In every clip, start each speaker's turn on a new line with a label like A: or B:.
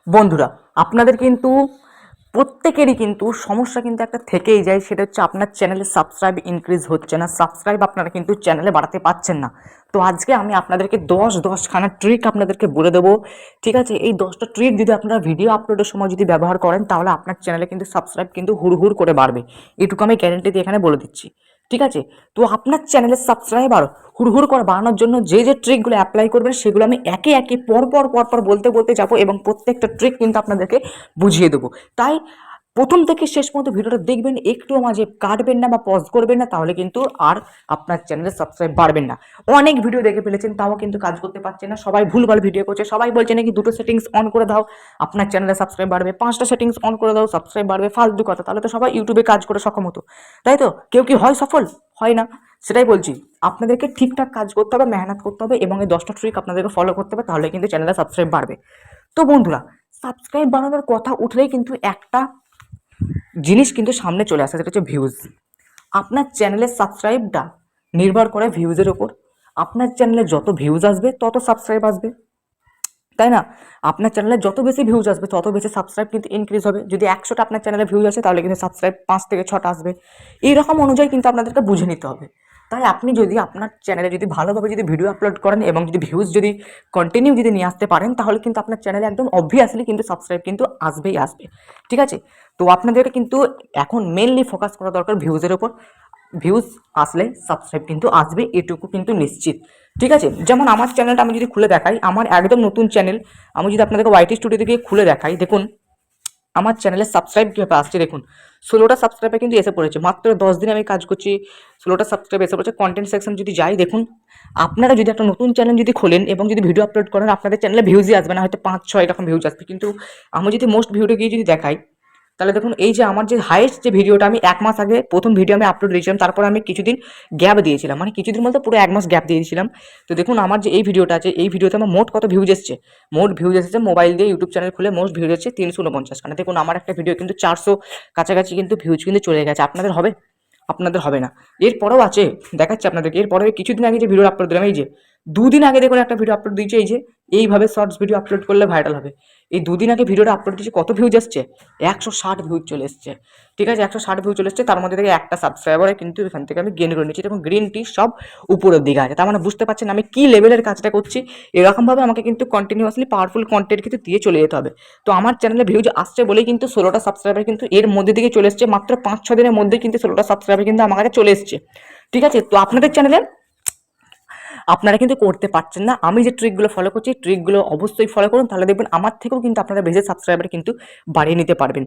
A: বন্ধুরা, আপনাদের কিন্তু প্রত্যেকেরই কিন্তু সমস্যা কিন্তু একটা থেকেই যায়, সেটা হচ্ছে আপনার চ্যানেলে সাবস্ক্রাইব ইনক্রিজ হচ্ছে না, সাবস্ক্রাইব আপনারা কিন্তু চ্যানেলে বাড়াতে পারছেন না। তো আজকে আমি আপনাদেরকে 10খানা ট্রিক আপনাদেরকে বলে দেবো। ঠিক আছে, এই 10টা ট্রিক যদি আপনারা ভিডিও আপলোডের সময় যদি ব্যবহার করেন, তাহলে আপনার চ্যানেলে কিন্তু সাবস্ক্রাইব কিন্তু হুড় করে বাড়বে। এটুকু আমি গ্যারেন্টি দিয়ে এখানে বলে দিচ্ছি। ঠিক আছে, তো আপনার চ্যানেলের সাবস্ক্রাইবার হুড় করে বাড়ানোর জন্য যে যে ট্রিকগুলো অ্যাপ্লাই করবেন, সেগুলো আমি একে একে পর পর বলতে যাবো এবং প্রত্যেকটা ট্রিক কিন্তু আপনাদেরকে বুঝিয়ে দেবো। তাই প্রথম থেকে শেষ পর্যন্ত ভিডিওটা দেখবেন, একটুও মাঝে কাটবেন না বা পজ করবেন না, তাহলে কিন্তু আর আপনার চ্যানেলে সাবস্ক্রাইব বাড়বেন না। অনেক ভিডিও দেখে ফেলেছেন, তাও কিন্তু কাজ করতে পারছেন না, সবাই ভুলভাল ভিডিও করছে। সবাই বলছে নাকি 2টো সেটিংস অন করে দাও আপনার চ্যানেলে সাবস্ক্রাইব বাড়বে, 5টা সেটিংস অন করে দাও সাবস্ক্রাইব বাড়বে। ফালতু কথা, তাহলে তো সবাই ইউটিউবে কাজ করে সক্ষম হতো, তাই তো? কেউ কি হয় সফল? হয় না। সেটাই বলছি, আপনাদেরকে ঠিকঠাক কাজ করতে হবে, মেহনত করতে হবে এবং এই 10টা ট্রিক আপনাদেরকে ফলো করতে হবে, তাহলে কিন্তু চ্যানেলে সাবস্ক্রাইব বাড়বে। তো বন্ধুরা, সাবস্ক্রাইব বাড়ানোর কথা উঠলেই কিন্তু একটা জিনিস কিন্তু সামনে চলে আসে, সেটা হচ্ছে ভিউজ। আপনার চ্যানেলের সাবস্ক্রাইবটা নির্ভর করে ভিউজের ওপর। আপনার চ্যানেলে যত ভিউজ আসবে তত সাবস্ক্রাইব আসবে, তাই না? আপনার চ্যানেলে যত বেশি ভিউজ আসবে তত বেশি সাবস্ক্রাইব কিন্তু ইনক্রিজ হবে। যদি 100টা আপনার চ্যানেলে ভিউজ আসে, তাহলে কিন্তু সাবস্ক্রাইব 5 থেকে 6টা আসবে। এইরকম অনুযায়ী কিন্তু আপনাদেরকে বুঝে নিতে হবে। তাই আপনি যদি আপনার চ্যানেলে যদি ভালোভাবে যদি ভিডিও আপলোড করেন এবং যদি ভিউজ যদি কন্টিনিউ যদি নিয়ে আসতে পারেন, তাহলে কিন্তু আপনার চ্যানেলে একদম অবভিয়াসলি কিন্তু সাবস্ক্রাইব কিন্তু আসবেই আসবে। ঠিক আছে, তো আপনাদেরকে কিন্তু এখন মেনলি ফোকাস করা দরকার ভিউজের ওপর। ভিউজ আসলে সাবস্ক্রাইব কিন্তু আসবে, এটুকু কিন্তু নিশ্চিত। ঠিক আছে, যেমন আমার চ্যানেলটা আমি যদি খুলে দেখাই, আমার একদম নতুন চ্যানেল, আমি যদি আপনাদেরকে ওয়াইটি স্টুডিওতে গিয়ে খুলে দেখাই, দেখুন আমার চ্যানেলে সাবস্ক্রাইব কীভাবে আসছে। দেখুন 16টা সাবস্ক্রাইবার কিন্তু এসে পড়েছে, মাত্র 10 দিনে আমি কাজ করছি, 16টা সাবস্ক্রাইব এসে পড়েছে। কন্টেন্ট সেকশন যদি যাই, দেখুন আপনারা যদি একটা নতুন চ্যানেল যদি খোলেন এবং যদি ভিডিও আপলোড করেন, আপনাদের চ্যানেলে ভিউজই আসবে না, হয়তো 5-6 এরকম ভিউজ আসবে। কিন্তু আমি যদি মোস্ট ভিউতে গিয়ে যদি দেখাই, তাহলে দেখুন এই যে আমার যে হাইয়েস্ট যে ভিডিওটা, আমি 1 মাস আগে প্রথম ভিডিও আমি আপলোড দিয়েছিলাম, তারপর আমি কিছুদিন গ্যাপ দিয়েছিলাম, মানে কিছুদিন বলতে পুরো 1 মাস গ্যাপ দিয়েছিলাম। তো দেখুন আমার যে এই ভিডিওটা আছে, এই ভিডিওতে আমার মোট কত ভিউজ এসছে। মোট ভিউজ এসেছে, মোবাইল দিয়ে ইউটিউব চ্যানেল খুলে মোস্ট ভিউজ এসেছে 349খানা। দেখুন আমার একটা ভিডিও কিন্তু 400 কাছাকাছি কিন্তু ভিউজ কিন্তু চলে গেছে। আপনাদের হবে? আপনাদের হবে না। এরপরেও আছে, দেখাচ্ছি আপনাদেরকে। এরপরে কিছুদিন আগে যে ভিডিও আপলোড দিলাম, এই যে 2 দিন আগে দেখুন একটা ভিডিও আপলোড দিয়েছে, এই যে এইভাবে শর্টস ভিডিও আপলোড করলে ভাইরাল হবে। এই 2 দিন আগে ভিডিওটা আপলোড দিয়েছে, কত ভিউজ এসছে? 160 ভিউজ চলে এসছে। ঠিক আছে, 160 ভিউ চলে এসছে, তার মধ্যে থেকে একটা সাবস্ক্রাইবারে কিন্তু এখান থেকে আমি গেন করে নিচ্ছি। এবং গ্রিন টি সব উপরের দিকে আছে, তার মানে বুঝতে পারছেন আমি কি লেভেলের কাজটা করছি। এরকমভাবে আমাকে কিন্তু কন্টিনিউয়াসলি পাওয়ারফুল কন্টেন্ট কিন্তু দিয়ে চলে যেতে হবে। তো আমার চ্যানেলে ভিউজ আসছে বলেই কিন্তু 16টা সাবস্ক্রাইবার কিন্তু এর মধ্যে দিকে চলে এসছে, মাত্র 5-6 দিনের মধ্যে কিন্তু 16টা সাবস্ক্রাইবার কিন্তু আমার কাছে চলে এসছে। ঠিক আছে, তো আপনাদের চ্যানেলে আপনারা কিন্তু করতে পারছেন না। আমি যে ট্রিকগুলো ফলো করছি, ট্রিকগুলো অবশ্যই ফলো করুন, তাহলে দেখবেন আমার থেকেও কিন্তু আপনারা বেশি সাবস্ক্রাইবার কিন্তু বাড়িয়ে নিতে পারবেন।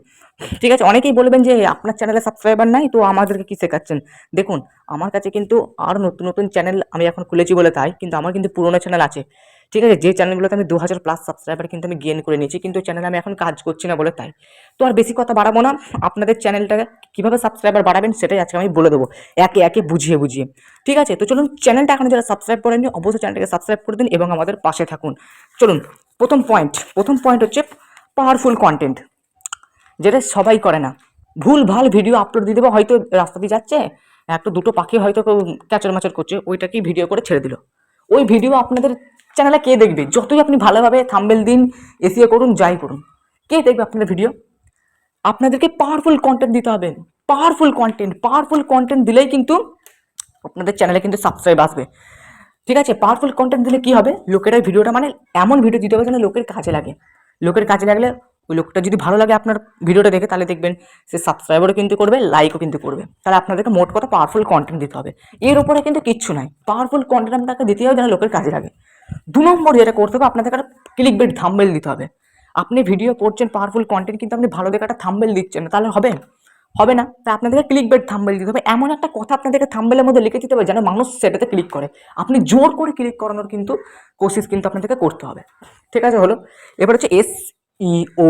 A: ঠিক আছে, অনেকেই বলবেন যে আপনার চ্যানেলে সাবস্ক্রাইবার নাই, তো আমাদেরকে কি শেখাচ্ছেন? দেখুন আমার কাছে কিন্তু আর নতুন নতুন চ্যানেল আমি এখন খুলেছি বলে তাই, কিন্তু আমার কিন্তু পুরোনো চ্যানেল আছে। ঠিক আছে, যে চ্যানেলগুলোতে আমি 2000+ সাবস্ক্রাইবার কিন্তু আমি গেইন করে নিয়েছি, কিন্তু চ্যানেলে আমি এখন কাজ করছি না বলে তাই। তো আর বেশি কথা বাড়াবো না, আপনাদের চ্যানেলটাকে কীভাবে সাবস্ক্রাইবার বাড়াবেন সেটাই আজকে আমি বলে দেবো, একে একে বুঝিয়ে। ঠিক আছে, তো চলুন, চ্যানেলটা এখন যারা সাবস্ক্রাইব করেননি অবশ্যই চ্যানেলটাকে সাবস্ক্রাইব করে দিন এবং আমাদের পাশে থাকুন। চলুন, প্রথম পয়েন্ট হচ্ছে পাওয়ারফুল কন্টেন্ট, যেটা সবাই করে না। ভুল ভাল ভিডিও আপলোড দিয়ে দেবো, হয়তো রাস্তা দিয়ে যাচ্ছে, একটা দুটো পাখি হয়তো ক্যাচর ম্যাচর করছে, ওইটাকেই ভিডিও করে ছেড়ে দিল। ওই ভিডিও আপনাদের চ্যানেলে কে দেখবে? যতই আপনি ভালোভাবে থাম্বনেল দিন, এসিও করুন, যাই করুন, কে দেখবে আপনাদের ভিডিও? আপনাদেরকে পাওয়ারফুল কন্টেন্ট দিতে হবে। পাওয়ারফুল কন্টেন্ট দিলেই কিন্তু আপনাদের চ্যানেলে কিন্তু সাবস্ক্রাইব আসবে। ঠিক আছে, পাওয়ারফুল কন্টেন্ট দিলে কি হবে, লোকেরা ভিডিওটা মানে এমন ভিডিও দিতে হবে যেন লোকের কাজে লাগে। লোকের কাজে লাগলে ওই লোকটা যদি ভালো লাগে আপনার ভিডিওটা দেখে, তাহলে দেখবেন সে সাবস্ক্রাইবারও কিন্তু করবে, লাইকও কিন্তু করবে। তাহলে আপনাদেরকে মোট কথা পাওয়ারফুল কন্টেন্ট দিতে হবে। এর উপরে কিন্তু কিচ্ছু নাই, পাওয়ারফুল কন্টেন্ট আপনাকে দিতে হবে যেন লোকের কাজে লাগে। 2 নম্বর যেটা করতে হবে, আপনাদেরকে একটা ক্লিক বেট থাম্বনেল দিতে হবে। আপনি ভিডিও করছেন পাওয়ারফুল কন্টেন্ট, কিন্তু আপনি ভালো দেখে একটা থাম্বনেল দিচ্ছেন না, তাহলে হবে না। তাই আপনাদেরকে ক্লিক বেট থাম্বনেল দিতে হবে। এমন একটা কথা আপনাদেরকে থাম্বনেলের মধ্যে লিখে দিতে হবে যেন মানুষ সেটাতে ক্লিক করে। আপনি জোর করে ক্লিক করানোর কিন্তু কোশিশ কিন্তু আপনাদেরকে করতে হবে। ঠিক আছে, হলো। এবার হচ্ছে এসইও।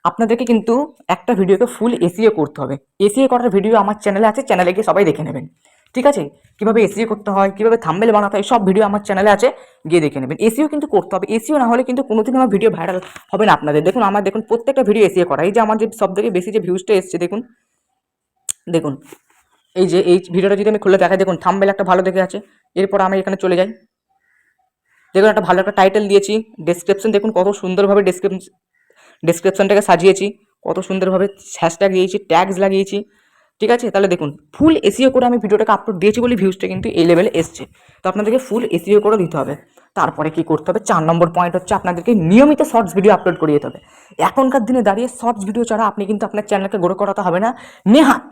A: আপনাদেরকে কিন্তু একটা ভিডিওকে ফুল এসইও করতে হবে। এসইও করার ভিডিও আমার চ্যানেলে আছে, চ্যানেলে গিয়ে সবাই দেখে নেবেন। ঠিক আছে, কিভাবে এসইও করতে হয়, কিভাবে থাম্বনেল বানাতে হয়, সব ভিডিও আমার চ্যানেলে আছে, গিয়ে দেখে নেবেন। এসইও কিন্তু করতে হবে, এসইও না হলে কিন্তু কোনোদিন আমার ভিডিও ভাইরাল হবে না আপনাদের। দেখুন আমার প্রত্যেকটা ভিডিও এসইও করা। এই যে আমার যে সবথেকে বেশি যে ভিউজটা এসছে, দেখুন দেখুন এই যে এই ভিডিওটা যদি আমি খুলে দেখাই, দেখুন থাম্বনেল একটা ভালো দেখে আছে। এরপর আমি এখানে চলে যাই, দেখুন একটা ভালো একটা টাইটেল দিয়েছি, ডেসক্রিপশন দেখুন কত সুন্দরভাবে ডেসক্রিপশন ডেসক্রিপশনটাকে সাজিয়েছি, কত সুন্দরভাবে হ্যাশট্যাগ দিয়েছি, ট্যাগস লাগিয়েছি। ঠিক আছে, তাহলে দেখুন ফুল এসিও করে আমি ভিডিওটাকে আপলোড দিয়েছি বলে ভিউজটা কিন্তু এই লেভেলে এসছে। তো আপনাদেরকে ফুল এসিও করে দিতে হবে। তারপরে কি করতে হবে, 4 নম্বর পয়েন্ট হচ্ছে আপনাদেরকে নিয়মিত শর্টস ভিডিও আপলোড করিয়ে দিতে হবে। এখনকার দিনে দাঁড়িয়ে শর্টস ভিডিও ছাড়া আপনি কিন্তু আপনার চ্যানেলকে গ্রো করাতে হবে না। নেহাত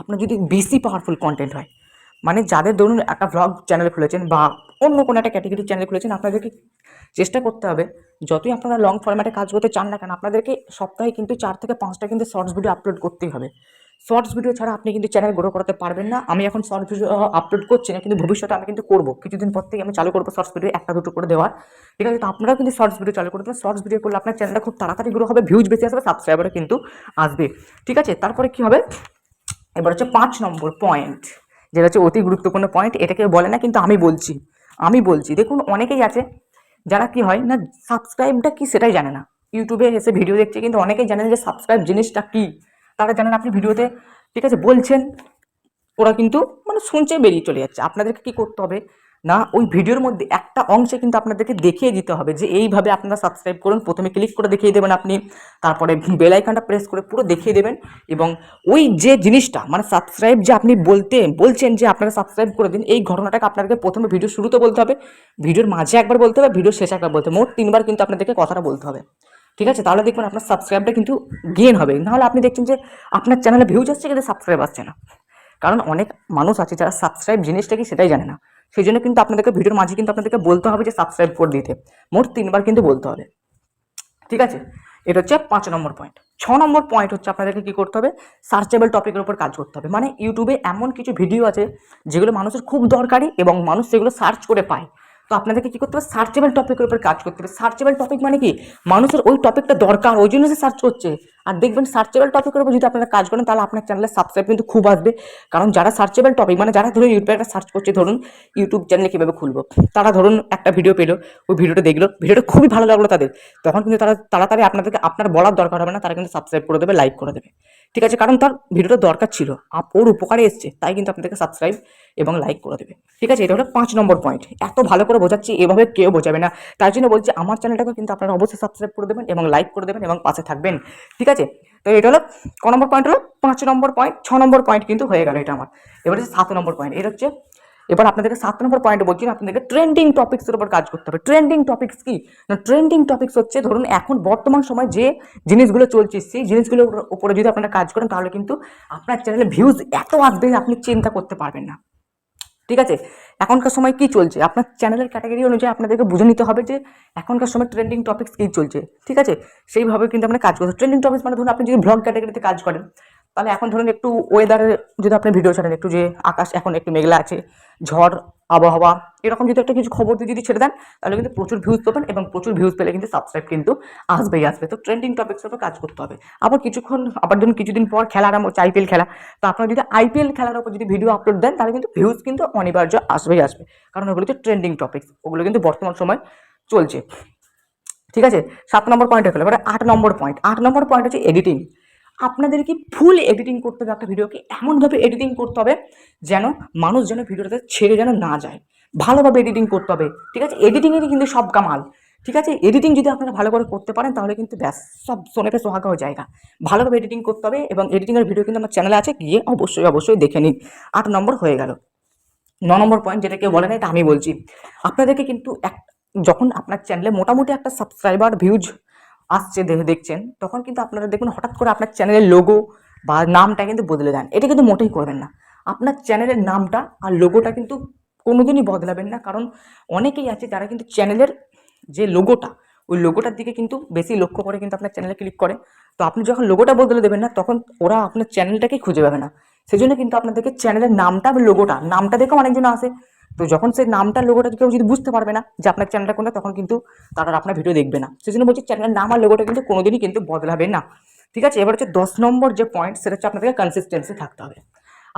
A: আপনার যদি বেশি পাওয়ারফুল কন্টেন্ট হয়, মানে যাদের ধরুন একটা ভ্লগ চ্যানেল খুলেছেন বা অন্য কোনো একটা ক্যাটাগরির চ্যানেল খুলেছেন, আপনাদেরকে চেষ্টা করতে হবে যতই আপনারা লং ফরম্যাটে কাজ করতে চান না কেন, আপনাদেরকে সপ্তাহে কিন্তু 4 থেকে 5টা কিন্তু শর্টস ভিডিও আপলোড করতেই হবে। শর্টস ভিডিও ছাড়া আপনি কিন্তু চ্যানেল গ্রো করাতে পারবেন না। আমি এখন শর্টস ভিডিও আপলোড করছি না, কিন্তু ভবিষ্যতে আমি কিন্তু করবো, কিছুদিন পর থেকে আমি চালু করবো শর্টস ভিডিও 1-2 করে দেওয়ার। ঠিক আছে, তো আপনারাও কিন্তু শর্টস ভিডিও চালু করে দেবেন। শর্টস ভিডিও করলে আপনার চ্যানেলটা খুব তাড়াতাড়ি গ্রো হবে, ভিউজ বেশি আসবে, সাবস্ক্রাইবারও কিন্তু আসবে। ঠিক আছে, তারপরে কি হবে, এবার হচ্ছে 5 নম্বর পয়েন্ট, যেটা হচ্ছে অতি গুরুত্বপূর্ণ পয়েন্ট। এটাকে বলে না, কিন্তু আমি বলছি দেখুন, অনেকেই আছে যারা কি হয় না, সাবস্ক্রাইবটা কি সেটাই জানে না। ইউটিউবে এসে ভিডিও দেখছে, কিন্তু অনেকেই জানে না যে সাবস্ক্রাইব জিনিসটা কি। তারা জানেন আপনি ভিডিওতে ঠিক আছে বলছেন, ওরা কিন্তু মানে শুনছে বেরিয়ে চলে যাচ্ছে। আপনাদেরকে কি করতে হবে না, ওই ভিডিওর মধ্যে একটা অংশে কিন্তু আপনাদেরকে দেখিয়ে দিতে হবে যে এইভাবে আপনারা সাবস্ক্রাইব করুন। প্রথমে ক্লিক করে দেখিয়ে দেবেন আপনি, তারপরে বেল আইকনটা প্রেস করে পুরো দেখিয়ে দেবেন। এবং ওই যে জিনিসটা মানে সাবস্ক্রাইব যে আপনি বলছেন যে আপনারা সাবস্ক্রাইব করে দিন, এই ঘটনাটাকে আপনাদেরকে প্রথমে ভিডিও শুরুতে বলতে হবে, ভিডিওর মাঝে একবার বলতে হবে, ভিডিওর শেষে একবার বলতে হবে, মোট 3বার কিন্তু আপনাদেরকে কথাটা বলতে হবে। ঠিক আছে, তাহলে দেখবেন আপনার সাবস্ক্রাইবটা কিন্তু গেইন হবে। নাহলে আপনি দেখছেন যে আপনার চ্যানেলে ভিউজ আসছে কিন্তু সাবস্ক্রাইব আসছে না। কারণ অনেক মানুষ আছে যারা সাবস্ক্রাইব জিনিসটা কি সেটাই জানে না। সেই জন্য কিন্তু আপনাদেরকে ভিডিওর মাঝে কিন্তু আপনাদেরকে বলতে হবে যে সাবস্ক্রাইব করে দিতে, মোট 3বার কিন্তু বলতে হবে। ঠিক আছে, এটা হচ্ছে 5 নম্বর পয়েন্ট। 6 নম্বর পয়েন্ট হচ্ছে আপনাদেরকে কি করতে হবে, সার্চেবল টপিকের উপর কাজ করতে হবে। মানে ইউটিউবে এমন কিছু ভিডিও আছে যেগুলো মানুষের খুব দরকারি এবং মানুষ সেগুলো সার্চ করে পায়। তো আপনাদেরকে কি করতে হবে, সার্চেবল টপিকের উপর কাজ করতে হবে। সার্চেবল টপিক মানে কি, মানুষের ওই টপিকটা দরকার, ওই জন্য সে সার্চ করছে। আর দেখবেন সার্চেবল টপিকের উপর যদি আপনারা কাজ করেন, তাহলে আপনার চ্যানেলে সাবস্ক্রাইব কিন্তু খুব আসবে। কারণ যারা সার্চেবল টপিক মানে যারা ধরুন ইউটিউবে একটা সার্চ করছে, ধরুন ইউটিউব চ্যানেলে কীভাবে খুলবো, তারা ধরুন একটা ভিডিও পেলো, ওই ভিডিওটা দেখলো, ভিডিওটা খুবই ভালো লাগলো তাদের, তখন কিন্তু তারা তাড়াতাড়ি আপনাদেরকে আপনার বলার দরকার হবে না, তারা কিন্তু সাবস্ক্রাইব করে দেবে, লাইক করে দেবে। ঠিক আছে, কারণ তার ভিডিওটা দরকার ছিল, ওর উপকারে এসছে, তাই কিন্তু আপনাদেরকে সাবস্ক্রাইব এবং লাইক করে দেবে। ঠিক আছে, এটা হলো 5 নম্বর পয়েন্ট। এত ভালো করে বোঝাচ্ছি, এভাবে কেউ বোঝাবে না, তাই জন্য বলছি আমার চ্যানেলটাকে কিন্তু আপনারা অবশ্যই সাবস্ক্রাইব করে দেবেন এবং লাইক করে দেবেন এবং পাশে থাকবেন। ঠিক আছে, তো এটা হলো ক নম্বর পয়েন্ট, হলো 5 নম্বর পয়েন্ট। 6 নম্বর পয়েন্ট কিন্তু হয়ে গেল এটা আমার। এবার হচ্ছে 7 নম্বর পয়েন্ট। এটা হচ্ছে এবার আপনাদেরকে 7 নম্বর পয়েন্টে বলছি, আপনাদেরকে ট্রেন্ডিং টপিক্সের উপর কাজ করতে হবে। ট্রেন্ডিং টপিক্স কি না, ট্রেন্ডিং টপিক্স হচ্ছে ধরুন এখন বর্তমান সময় যে জিনিসগুলো চলছে, সেই জিনিসগুলোর উপরে যদি আপনারা কাজ করেন, তাহলে কিন্তু আপনার চ্যানেলে ভিউজ এত আসবে আপনি চিন্তা করতে পারবেন না। ঠিক আছে, এখনকার সময় কি চলছে, আপনার চ্যানেলের ক্যাটাগরি অনুযায়ী আপনাদেরকে বুঝে নিতে হবে যে এখনকার সময় ট্রেন্ডিং টপিক্স কী চলছে। ঠিক আছে, সেইভাবে কিন্তু আপনার কাজ করতে। ট্রেন্ডিং টপিক্স মানে ধরুন আপনি যদি ব্লগ ক্যাটাগরিতে কাজ করেন, তাহলে এখন ধরুন একটু ওয়েদারের যদি আপনি ভিডিও ছাড়েন, একটু যে আকাশ এখন একটু মেঘলা আছে, ঝড় আবহাওয়া, এরকম যদি একটা কিছু খবর যদি ছেড়ে দেন, তাহলে কিন্তু প্রচুর ভিউজ পাবেন এবং প্রচুর ভিউজ পেলে কিন্তু সাবস্ক্রাইব কিন্তু আসবেই আসবে। তো ট্রেন্ডিং টপিক্সের উপর কাজ করতে হবে। আবার ধরুন কিছুদিন পর খেলা আরম্ভ হচ্ছে, আইপিএল খেলা, তো আপনারা যদি আইপিএল খেলার উপর যদি ভিডিও আপলোড দেন, তাহলে কিন্তু ভিউজ কিন্তু অনিবার্য আসবেই আসবে, কারণ ওগুলো হচ্ছে ট্রেন্ডিং টপিক্স, ওগুলো কিন্তু বর্তমান সময় চলছে। ঠিক আছে, 7 নম্বর পয়েন্ট হয়ে গেল। এবার 8 নম্বর পয়েন্ট। 8 নম্বর পয়েন্ট হচ্ছে এডিটিং। আপনাদেরকে ফুল এডিটিং করতে হবে, একটা ভিডিওকে এমনভাবে এডিটিং করতে হবে যেন মানুষ যেন ভিডিওটাতে ছেড়ে যেন না যায়, ভালোভাবে এডিটিং করতে হবে। ঠিক আছে, এডিটিংয়েরই কিন্তু সব কামাল। ঠিক আছে, এডিটিং যদি আপনারা ভালো করে করতে পারেন, তাহলে কিন্তু ব্যাস সব সোনেপে সোহাগা হয়ে জায়গা। ভালোভাবে এডিটিং করতে হবে এবং এডিটিংয়ের ভিডিও কিন্তু আমার চ্যানেলে আছে, গিয়ে অবশ্যই দেখে নিন। 8 নম্বর হয়ে গেল। 9 নম্বর পয়েন্ট, যেটা কেউ বলে না, এটা আমি বলছি। আপনাদেরকে কিন্তু যখন আপনার চ্যানেলে মোটামুটি একটা সাবস্ক্রাইবার ভিউজ আসছে দেখছেন, তখন কিন্তু আপনারা দেখুন হঠাৎ করে আপনার চ্যানেলের লোগো বা নামটা কিন্তু বদলে দেন। এটা কিন্তু মোটেই করবেন না। আপনার চ্যানেলের নামটা আর লোগোটা কিন্তু কোনোদিনই বদলাবেন না, কারণ অনেকেই আছে যারা কিন্তু চ্যানেলের যে লোগোটা, ওই লোগোটার দিকে কিন্তু বেশি লক্ষ্য করে কিন্তু আপনার চ্যানেলে ক্লিক করে। তো আপনি যখন লোগোটা বদলে দেবেন না, তখন ওরা আপনার চ্যানেলটাকেই খুঁজে পাবে না। সেই জন্য কিন্তু আপনাদেরকে চ্যানেলের নামটা বা লোগোটা, নামটা দেখেও অনেকজন আসে, তো যখন সেই নামটা লোগোটা কেউ যদি বুঝতে পারবে না যে আপনার চ্যানেলটা কোনটা, তখন কিন্তু তারা আপনার ভিডিও দেখবে না। সেই জন্য বলছি চ্যানেলের নাম আর লোগোটা কিন্তু কোনোদিনই কিন্তু বদলাবে না। ঠিক আছে, এবার হচ্ছে 10 নম্বর যে পয়েন্ট, সেটা হচ্ছে আপনাদেরকে কনসিস্টেন্সি থাকতে হবে।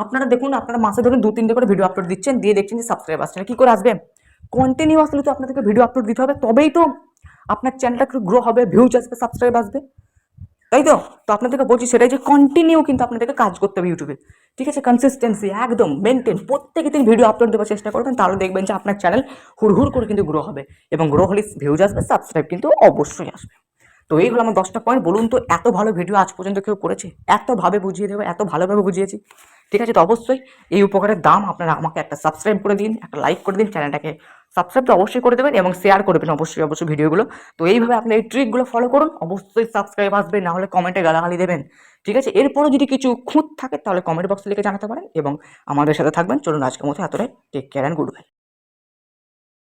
A: আপনারা দেখুন, আপনারা মাসে ধরুন 2-3টে করে ভিডিও আপলোড দিচ্ছেন, দিয়ে দেখছেন যে সাবস্ক্রাইব আসছে না, কি করে আসবে? কন্টিনিউয়াসলি তো আপনাদেরকে ভিডিও আপলোড দিতে হবে, তবেই তো আপনার চ্যানেলটা একটু গ্রো হবে, ভিউজ আসবে, সাবস্ক্রাইব আসবে, তাই তো? তো আপনাদেরকে বলছি সেটাই, যে কন্টিনিউ কিন্তু আপনাদেরকে কাজ করতে হবে ইউটিউবে। ঠিক আছে, কনসিস্টেন্সি একদম মেনটেন, প্রত্যেক দিন ভিডিও আপলোড দেওয়ার চেষ্টা করবেন, তাহলে দেখবেন যে আপনার চ্যানেল হুড় করে কিন্তু গ্রো হবে এবং গ্রো হলে ভিউজ আসবে, সাবস্ক্রাইব কিন্তু অবশ্যই আসবে। তো এই হলো আমার 10টা পয়েন্ট। বলুন তো এত ভালো ভিডিও আজ পর্যন্ত কেউ করেছে? এতভাবে বুঝিয়ে দেবো, এত ভালোভাবে বুঝিয়েছি। ঠিক আছে, তো অবশ্যই এই উপকারের দাম আপনারা আমাকে একটা সাবস্ক্রাইব করে দিন, একটা লাইক করে দিন, চ্যানেলটাকে সাবস্ক্রাইব তো অবশ্যই করে দেবেন এবং শেয়ার করবেন অবশ্যই ভিডিওগুলো। তো এইভাবে আপনি এই ট্রিকগুলো ফলো করুন, অবশ্যই সাবস্ক্রাইব আসবে, না হলে কমেন্টে গালাগালি দেবেন। ঠিক আছে, এরপরও যদি কিছু খুঁত থাকে তাহলে কমেন্ট বক্সে লিখে জানাতে পারেন এবং আমাদের সাথে থাকবেন। চলুন আজকের মতো এতটাই। Take care and good bye.